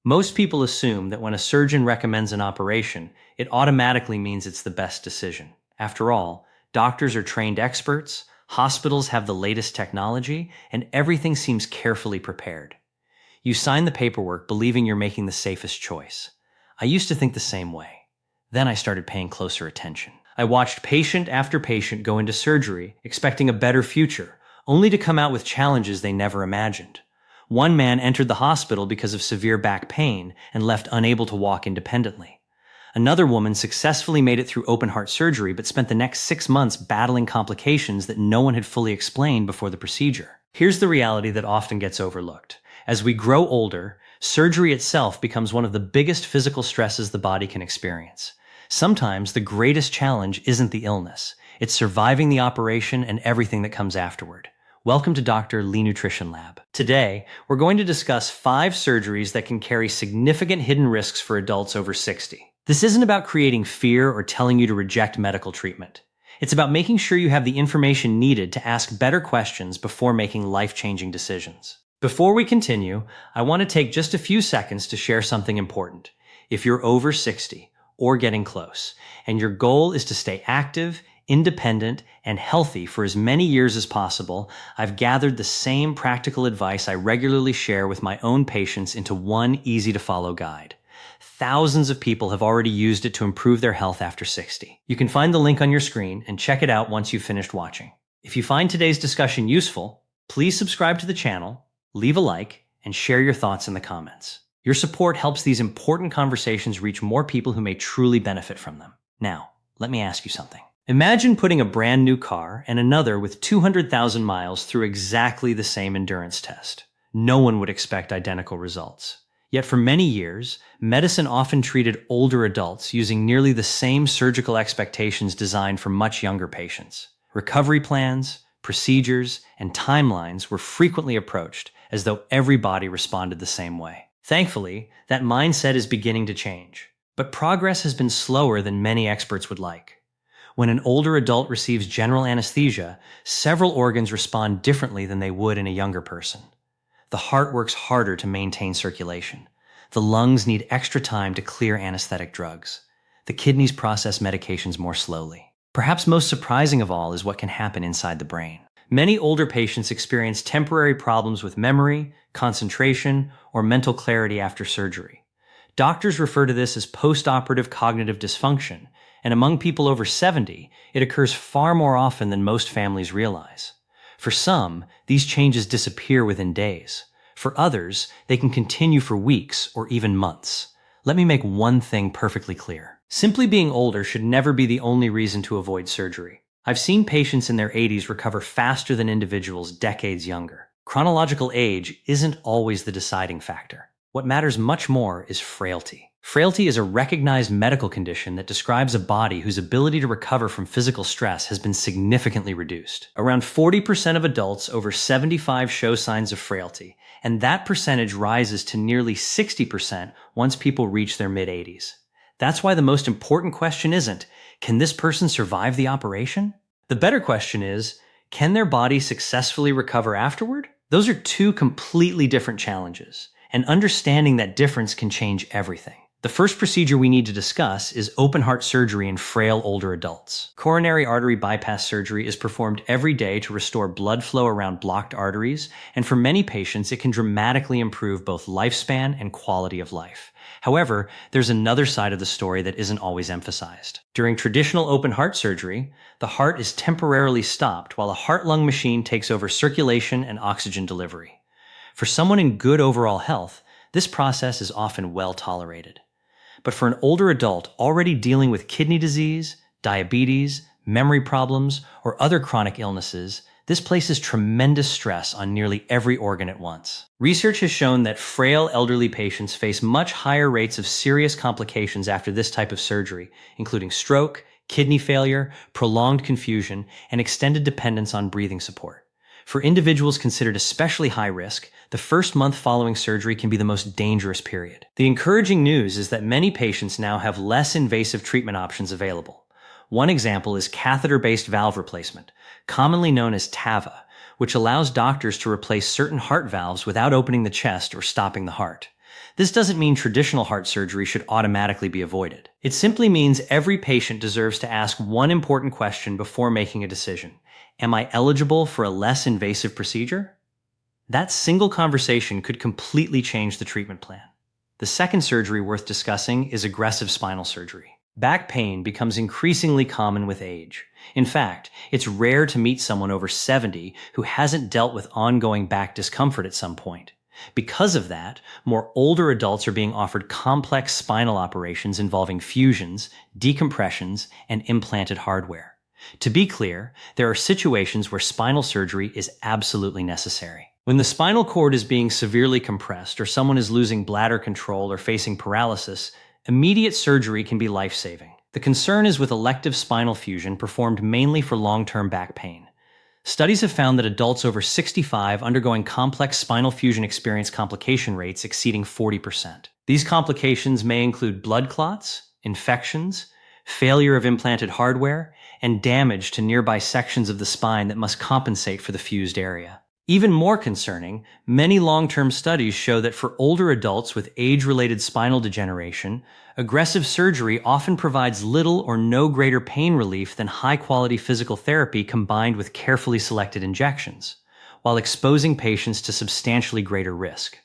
Most people assume that when a surgeon recommends an operation, it automatically means it's the best decision. After all, doctors are trained experts, hospitals have the latest technology, and everything seems carefully prepared. You sign the paperwork believing you're making the safest choice. I used to think the same way. Then I started paying closer attention. I watched patient after patient go into surgery, expecting a better future, only to come out with challenges they never imagined. One man entered the hospital because of severe back pain and left unable to walk independently. Another woman successfully made it through open heart surgery but spent the next 6 months battling complications that no one had fully explained before the procedure. Here's the reality that often gets overlooked. As we grow older, surgery itself becomes one of the biggest physical stresses the body can experience. Sometimes the greatest challenge isn't the illness, it's surviving the operation and everything that comes afterward. Welcome to Dr. Lee Nutrition Lab. Today, we're going to discuss 5 surgeries that can carry significant hidden risks for adults over 60. This isn't about creating fear or telling you to reject medical treatment. It's about making sure you have the information needed to ask better questions before making life-changing decisions. Before we continue, I want to take just a few seconds to share something important. If you're over 60 or getting close, and your goal is to stay active, independent, and healthy for as many years as possible, I've gathered the same practical advice I regularly share with my own patients into one easy-to-follow guide. Thousands of people have already used it to improve their health after 60. You can find the link on your screen and check it out once you've finished watching. If you find today's discussion useful, please subscribe to the channel, leave a like, and share your thoughts in the comments. Your support helps these important conversations reach more people who may truly benefit from them. Now, let me ask you something. Imagine putting a brand new car and another with 200,000 miles through exactly the same endurance test. No one would expect identical results. Yet for many years, medicine often treated older adults using nearly the same surgical expectations designed for much younger patients. Recovery plans, procedures, and timelines were frequently approached as though every body responded the same way. Thankfully, that mindset is beginning to change. But progress has been slower than many experts would like. When an older adult receives general anesthesia, several organs respond differently than they would in a younger person. The heart works harder to maintain circulation. The lungs need extra time to clear anesthetic drugs. The kidneys process medications more slowly. Perhaps most surprising of all is what can happen inside the brain. Many older patients experience temporary problems with memory, concentration, or mental clarity after surgery. Doctors refer to this as postoperative cognitive dysfunction, and among people over 70, it occurs far more often than most families realize. For some, these changes disappear within days. For others, they can continue for weeks or even months. Let me make one thing perfectly clear. Simply being older should never be the only reason to avoid surgery. I've seen patients in their 80s recover faster than individuals decades younger. Chronological age isn't always the deciding factor. What matters much more is frailty. Frailty is a recognized medical condition that describes a body whose ability to recover from physical stress has been significantly reduced. Around 40% of adults over 75 show signs of frailty, and that percentage rises to nearly 60% once people reach their mid-80s. That's why the most important question isn't, can this person survive the operation? The better question is, can their body successfully recover afterward? Those are two completely different challenges, and understanding that difference can change everything. The first procedure we need to discuss is open heart surgery in frail older adults. Coronary artery bypass surgery is performed every day to restore blood flow around blocked arteries, and for many patients, it can dramatically improve both lifespan and quality of life. However, there's another side of the story that isn't always emphasized. During traditional open heart surgery, the heart is temporarily stopped while a heart-lung machine takes over circulation and oxygen delivery. For someone in good overall health, this process is often well tolerated. But for an older adult already dealing with kidney disease, diabetes, memory problems, or other chronic illnesses, this places tremendous stress on nearly every organ at once. Research has shown that frail elderly patients face much higher rates of serious complications after this type of surgery, including stroke, kidney failure, prolonged confusion, and extended dependence on breathing support. For individuals considered especially high risk, the first month following surgery can be the most dangerous period. The encouraging news is that many patients now have less invasive treatment options available. One example is catheter-based valve replacement, commonly known as TAVA, which allows doctors to replace certain heart valves without opening the chest or stopping the heart. This doesn't mean traditional heart surgery should automatically be avoided. It simply means every patient deserves to ask one important question before making a decision. Am I eligible for a less invasive procedure? That single conversation could completely change the treatment plan. The second surgery worth discussing is aggressive spinal surgery. Back pain becomes increasingly common with age. In fact, it's rare to meet someone over 70 who hasn't dealt with ongoing back discomfort at some point. Because of that, more older adults are being offered complex spinal operations involving fusions, decompressions, and implanted hardware. To be clear, there are situations where spinal surgery is absolutely necessary. When the spinal cord is being severely compressed, or someone is losing bladder control or facing paralysis, immediate surgery can be life-saving. The concern is with elective spinal fusion performed mainly for long-term back pain. Studies have found that adults over 65 undergoing complex spinal fusion experience complication rates exceeding 40%. These complications may include blood clots, infections, failure of implanted hardware, and damage to nearby sections of the spine that must compensate for the fused area. Even more concerning, many long-term studies show that for older adults with age-related spinal degeneration, aggressive surgery often provides little or no greater pain relief than high-quality physical therapy combined with carefully selected injections, while exposing patients to substantially greater risk.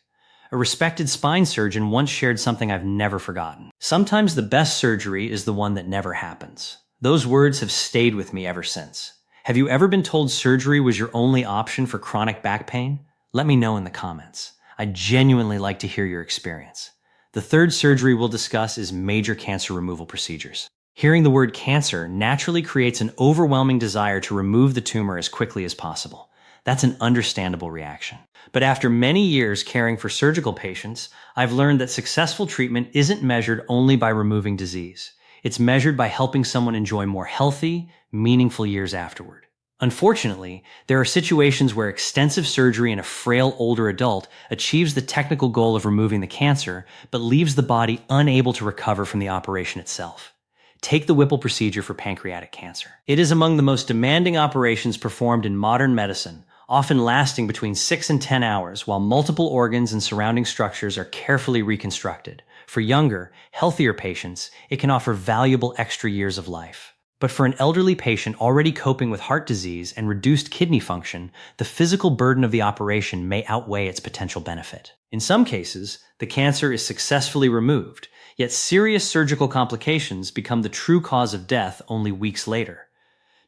A respected spine surgeon once shared something I've never forgotten. Sometimes the best surgery is the one that never happens. Those words have stayed with me ever since. Have you ever been told surgery was your only option for chronic back pain? Let me know in the comments. I'd genuinely like to hear your experience. The third surgery we'll discuss is major cancer removal procedures. Hearing the word cancer naturally creates an overwhelming desire to remove the tumor as quickly as possible. That's an understandable reaction. But after many years caring for surgical patients, I've learned that successful treatment isn't measured only by removing disease. It's measured by helping someone enjoy more healthy, meaningful years afterward. Unfortunately, there are situations where extensive surgery in a frail older adult achieves the technical goal of removing the cancer, but leaves the body unable to recover from the operation itself. Take the Whipple procedure for pancreatic cancer. It is among the most demanding operations performed in modern medicine, often lasting between 6 and 10 hours while multiple organs and surrounding structures are carefully reconstructed. For younger, healthier patients, it can offer valuable extra years of life. But for an elderly patient already coping with heart disease and reduced kidney function, the physical burden of the operation may outweigh its potential benefit. In some cases, the cancer is successfully removed, yet serious surgical complications become the true cause of death only weeks later.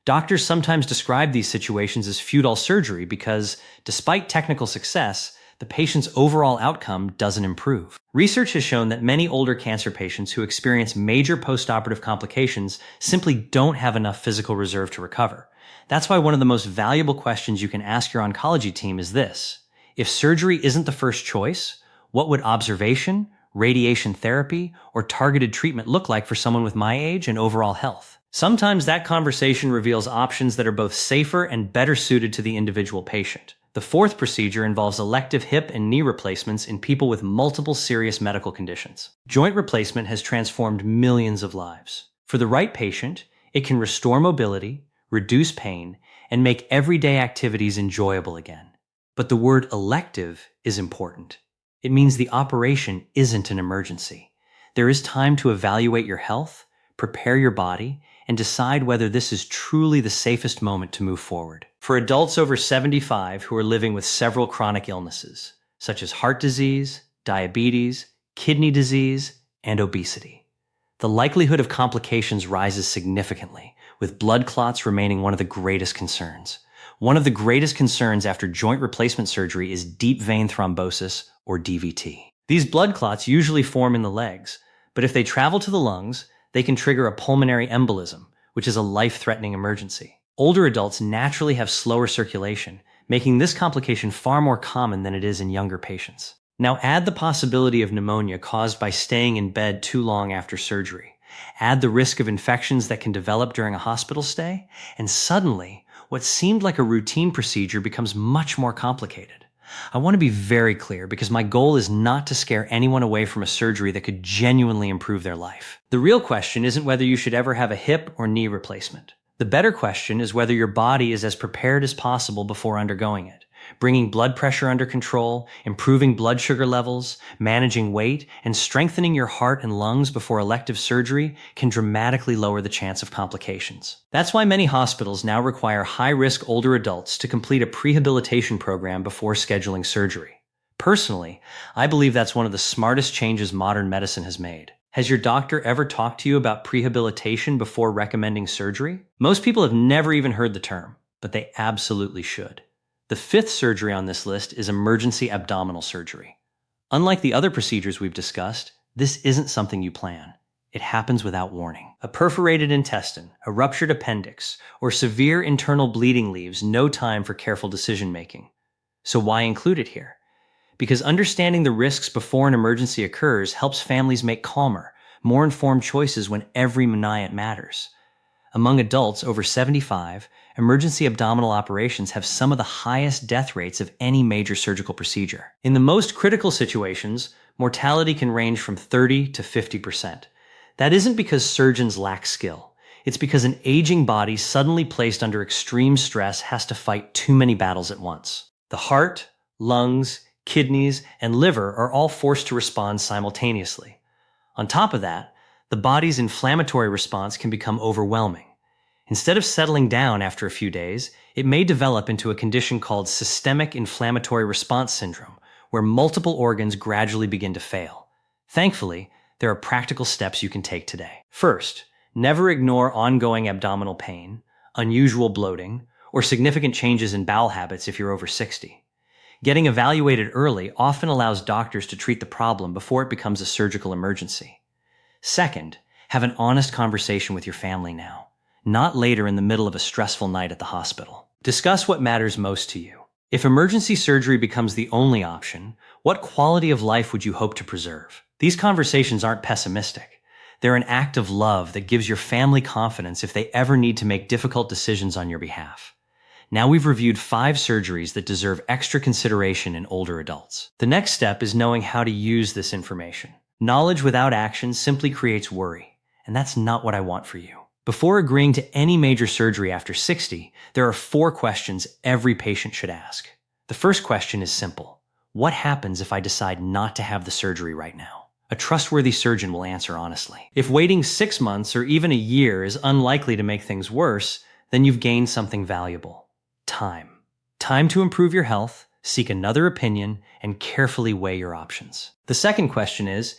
Doctors sometimes describe these situations as futile surgery because, despite technical success, the patient's overall outcome doesn't improve. Research has shown that many older cancer patients who experience major postoperative complications simply don't have enough physical reserve to recover. That's why one of the most valuable questions you can ask your oncology team is this: if surgery isn't the first choice, what would observation, radiation therapy, or targeted treatment look like for someone with my age and overall health? Sometimes that conversation reveals options that are both safer and better suited to the individual patient. The fourth procedure involves elective hip and knee replacements in people with multiple serious medical conditions. Joint replacement has transformed millions of lives. For the right patient, it can restore mobility, reduce pain, and make everyday activities enjoyable again. But the word elective is important. It means the operation isn't an emergency. There is time to evaluate your health, prepare your body, and decide whether this is truly the safest moment to move forward. For adults over 75 who are living with several chronic illnesses, such as heart disease, diabetes, kidney disease, and obesity, the likelihood of complications rises significantly, with blood clots remaining one of the greatest concerns. One of the greatest concerns after joint replacement surgery is deep vein thrombosis, or DVT. These blood clots usually form in the legs, but if they travel to the lungs, they can trigger a pulmonary embolism, which is a life-threatening emergency. Older adults naturally have slower circulation, making this complication far more common than it is in younger patients. Now add the possibility of pneumonia caused by staying in bed too long after surgery. Add the risk of infections that can develop during a hospital stay, and suddenly, what seemed like a routine procedure becomes much more complicated. I want to be very clear because my goal is not to scare anyone away from a surgery that could genuinely improve their life. The real question isn't whether you should ever have a hip or knee replacement. The better question is whether your body is as prepared as possible before undergoing it. Bringing blood pressure under control, improving blood sugar levels, managing weight, and strengthening your heart and lungs before elective surgery can dramatically lower the chance of complications. That's why many hospitals now require high-risk older adults to complete a prehabilitation program before scheduling surgery. Personally, I believe that's one of the smartest changes modern medicine has made. Has your doctor ever talked to you about prehabilitation before recommending surgery? Most people have never even heard the term, but they absolutely should. The fifth surgery on this list is emergency abdominal surgery. Unlike the other procedures we've discussed, this isn't something you plan. It happens without warning. A perforated intestine, a ruptured appendix, or severe internal bleeding leaves no time for careful decision-making. So why include it here? Because understanding the risks before an emergency occurs helps families make calmer, more informed choices when every minute matters. Among adults over 75, emergency abdominal operations have some of the highest death rates of any major surgical procedure. In the most critical situations, mortality can range from 30 to 50%. That isn't because surgeons lack skill. It's because an aging body suddenly placed under extreme stress has to fight too many battles at once. The heart, lungs, kidneys, and liver are all forced to respond simultaneously. On top of that, the body's inflammatory response can become overwhelming. Instead of settling down after a few days, it may develop into a condition called systemic inflammatory response syndrome, where multiple organs gradually begin to fail. Thankfully, there are practical steps you can take today. First, never ignore ongoing abdominal pain, unusual bloating, or significant changes in bowel habits if you're over 60. Getting evaluated early often allows doctors to treat the problem before it becomes a surgical emergency. Second, have an honest conversation with your family now, not later in the middle of a stressful night at the hospital. Discuss what matters most to you. If emergency surgery becomes the only option, what quality of life would you hope to preserve? These conversations aren't pessimistic. They're an act of love that gives your family confidence if they ever need to make difficult decisions on your behalf. Now we've reviewed 5 surgeries that deserve extra consideration in older adults. The next step is knowing how to use this information. Knowledge without action simply creates worry, and that's not what I want for you. Before agreeing to any major surgery after 60, there are 4 questions every patient should ask. The first question is simple. What happens if I decide not to have the surgery right now? A trustworthy surgeon will answer honestly. If waiting 6 months or even a year is unlikely to make things worse, then you've gained something valuable. Time. Time to improve your health, seek another opinion, and carefully weigh your options. The second question is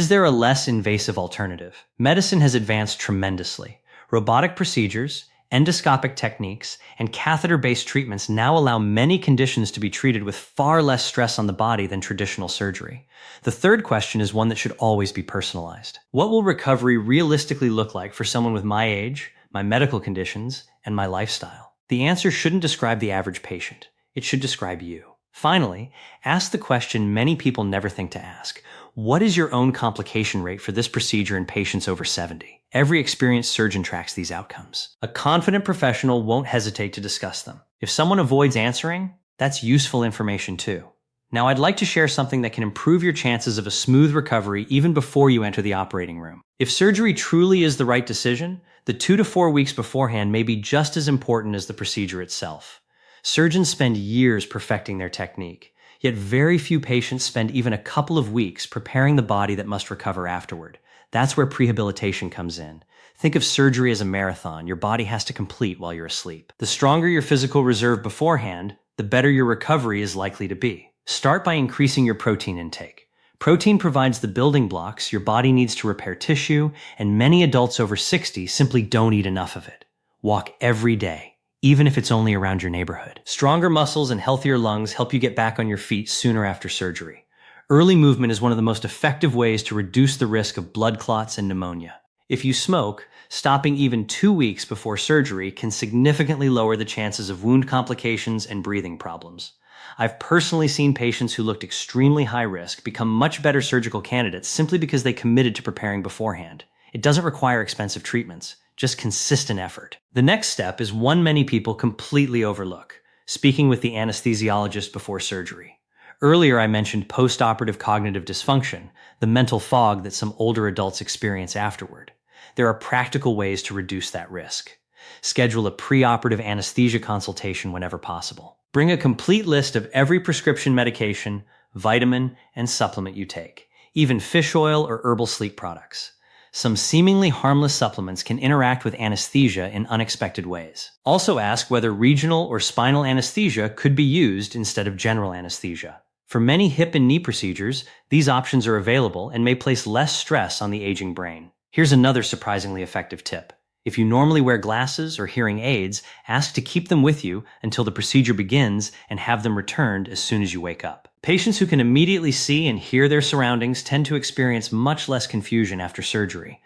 there a less invasive alternative? Medicine has advanced tremendously. Robotic procedures, endoscopic techniques, and catheter-based treatments now allow many conditions to be treated with far less stress on the body than traditional surgery. The third question is one that should always be personalized. What will recovery realistically look like for someone with my age, my medical conditions, and my lifestyle? The answer shouldn't describe the average patient. It should describe you. Finally, ask the question many people never think to ask. What is your own complication rate for this procedure in patients over 70? Every experienced surgeon tracks these outcomes. A confident professional won't hesitate to discuss them. If someone avoids answering, that's useful information too. Now, I'd like to share something that can improve your chances of a smooth recovery even before you enter the operating room. If surgery truly is the right decision, the 2 to 4 weeks beforehand may be just as important as the procedure itself. Surgeons spend years perfecting their technique, yet very few patients spend even a couple of weeks preparing the body that must recover afterward. That's where prehabilitation comes in. Think of surgery as a marathon your body has to complete while you're asleep. The stronger your physical reserve beforehand, the better your recovery is likely to be. Start by increasing your protein intake. Protein provides the building blocks your body needs to repair tissue, and many adults over 60 simply don't eat enough of it. Walk every day, even if it's only around your neighborhood. Stronger muscles and healthier lungs help you get back on your feet sooner after surgery. Early movement is one of the most effective ways to reduce the risk of blood clots and pneumonia. If you smoke, stopping even 2 weeks before surgery can significantly lower the chances of wound complications and breathing problems. I've personally seen patients who looked extremely high risk become much better surgical candidates simply because they committed to preparing beforehand. It doesn't require expensive treatments, just consistent effort. The next step is one many people completely overlook: speaking with the anesthesiologist before surgery. Earlier, I mentioned postoperative cognitive dysfunction, the mental fog that some older adults experience afterward. There are practical ways to reduce that risk. Schedule a preoperative anesthesia consultation whenever possible. Bring a complete list of every prescription medication, vitamin, and supplement you take, even fish oil or herbal sleep products. Some seemingly harmless supplements can interact with anesthesia in unexpected ways. Also ask whether regional or spinal anesthesia could be used instead of general anesthesia. For many hip and knee procedures, these options are available and may place less stress on the aging brain. Here's another surprisingly effective tip. If you normally wear glasses or hearing aids, ask to keep them with you until the procedure begins and have them returned as soon as you wake up. Patients who can immediately see and hear their surroundings tend to experience much less confusion after surgery.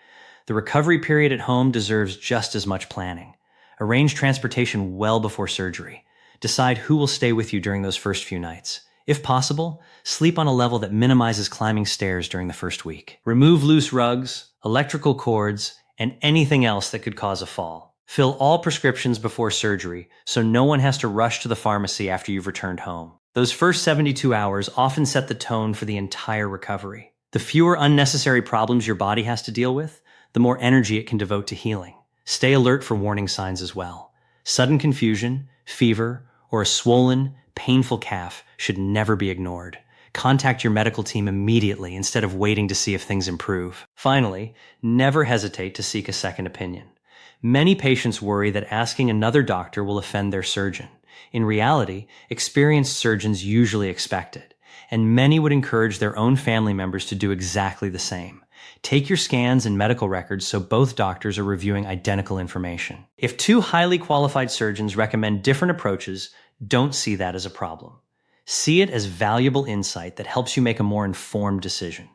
The recovery period at home deserves just as much planning. Arrange transportation well before surgery. Decide who will stay with you during those first few nights. If possible, sleep on a level that minimizes climbing stairs during the first week. Remove loose rugs, electrical cords, and anything else that could cause a fall. Fill all prescriptions before surgery so no one has to rush to the pharmacy after you've returned home. Those first 72 hours often set the tone for the entire recovery. The fewer unnecessary problems your body has to deal with, the more energy it can devote to healing. Stay alert for warning signs as well. Sudden confusion, fever, or a swollen, painful calf should never be ignored. Contact your medical team immediately instead of waiting to see if things improve. Finally, never hesitate to seek a second opinion. Many patients worry that asking another doctor will offend their surgeon. In reality, experienced surgeons usually expect it, and many would encourage their own family members to do exactly the same. Take your scans and medical records so both doctors are reviewing identical information. If two highly qualified surgeons recommend different approaches, don't see that as a problem. See it as valuable insight that helps you make a more informed decision.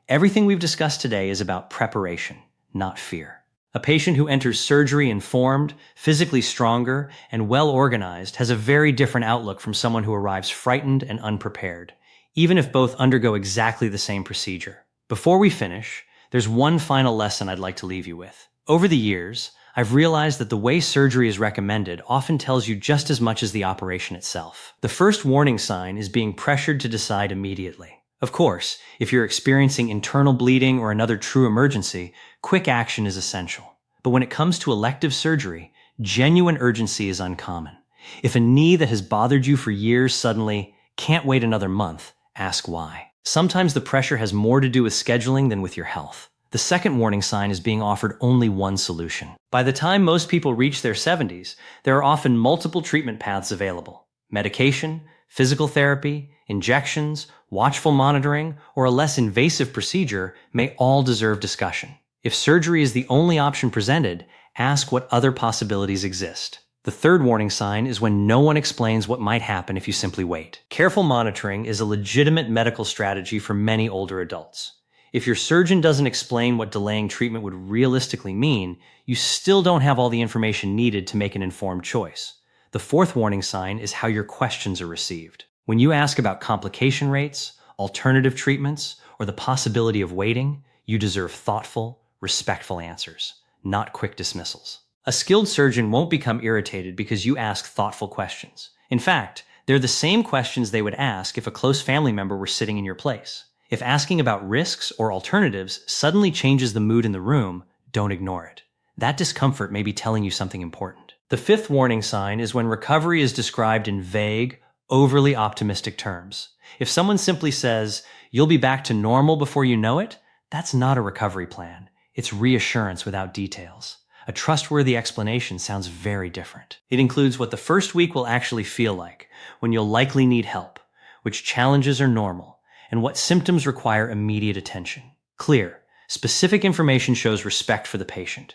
Everything we've discussed today is about preparation, not fear. A patient who enters surgery informed, physically stronger, and well organized has a very different outlook from someone who arrives frightened and unprepared, even if both undergo exactly the same procedure. Before we finish, there's one final lesson I'd like to leave you with. Over the years, I've realized that the way surgery is recommended often tells you just as much as the operation itself. The first warning sign is being pressured to decide immediately. Of course, if you're experiencing internal bleeding or another true emergency, quick action is essential. But when it comes to elective surgery, genuine urgency is uncommon. If a knee that has bothered you for years suddenly can't wait another month, ask why. Sometimes the pressure has more to do with scheduling than with your health. The second warning sign is being offered only one solution. By the time most people reach their 70s, there are often multiple treatment paths available. Medication, physical therapy, injections, watchful monitoring, or a less invasive procedure may all deserve discussion. If surgery is the only option presented, ask what other possibilities exist. The third warning sign is when no one explains what might happen if you simply wait. Careful monitoring is a legitimate medical strategy for many older adults. If your surgeon doesn't explain what delaying treatment would realistically mean, you still don't have all the information needed to make an informed choice. The fourth warning sign is how your questions are received. When you ask about complication rates, alternative treatments, or the possibility of waiting, you deserve thoughtful, respectful answers, not quick dismissals. A skilled surgeon won't become irritated because you ask thoughtful questions. In fact, they're the same questions they would ask if a close family member were sitting in your place. If asking about risks or alternatives suddenly changes the mood in the room, don't ignore it. That discomfort may be telling you something important. The fifth warning sign is when recovery is described in vague, overly optimistic terms. If someone simply says, "You'll be back to normal before you know it," that's not a recovery plan. It's reassurance without details. A trustworthy explanation sounds very different. It includes what the first week will actually feel like, when you'll likely need help, which challenges are normal, and what symptoms require immediate attention. Clear, specific information shows respect for the patient.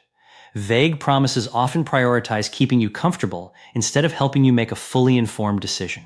Vague promises often prioritize keeping you comfortable instead of helping you make a fully informed decision.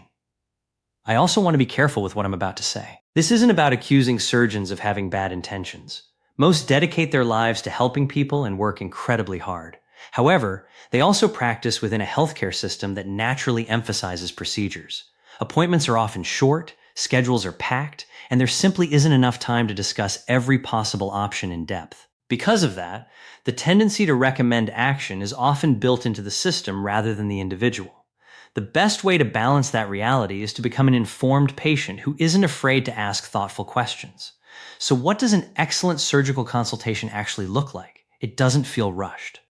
I also want to be careful with what I'm about to say. This isn't about accusing surgeons of having bad intentions. Most dedicate their lives to helping people and work incredibly hard. However, they also practice within a healthcare system that naturally emphasizes procedures. Appointments are often short, schedules are packed, and there simply isn't enough time to discuss every possible option in depth. Because of that, the tendency to recommend action is often built into the system rather than the individual. The best way to balance that reality is to become an informed patient who isn't afraid to ask thoughtful questions. So what does an excellent surgical consultation actually look like? It doesn't feel rushed.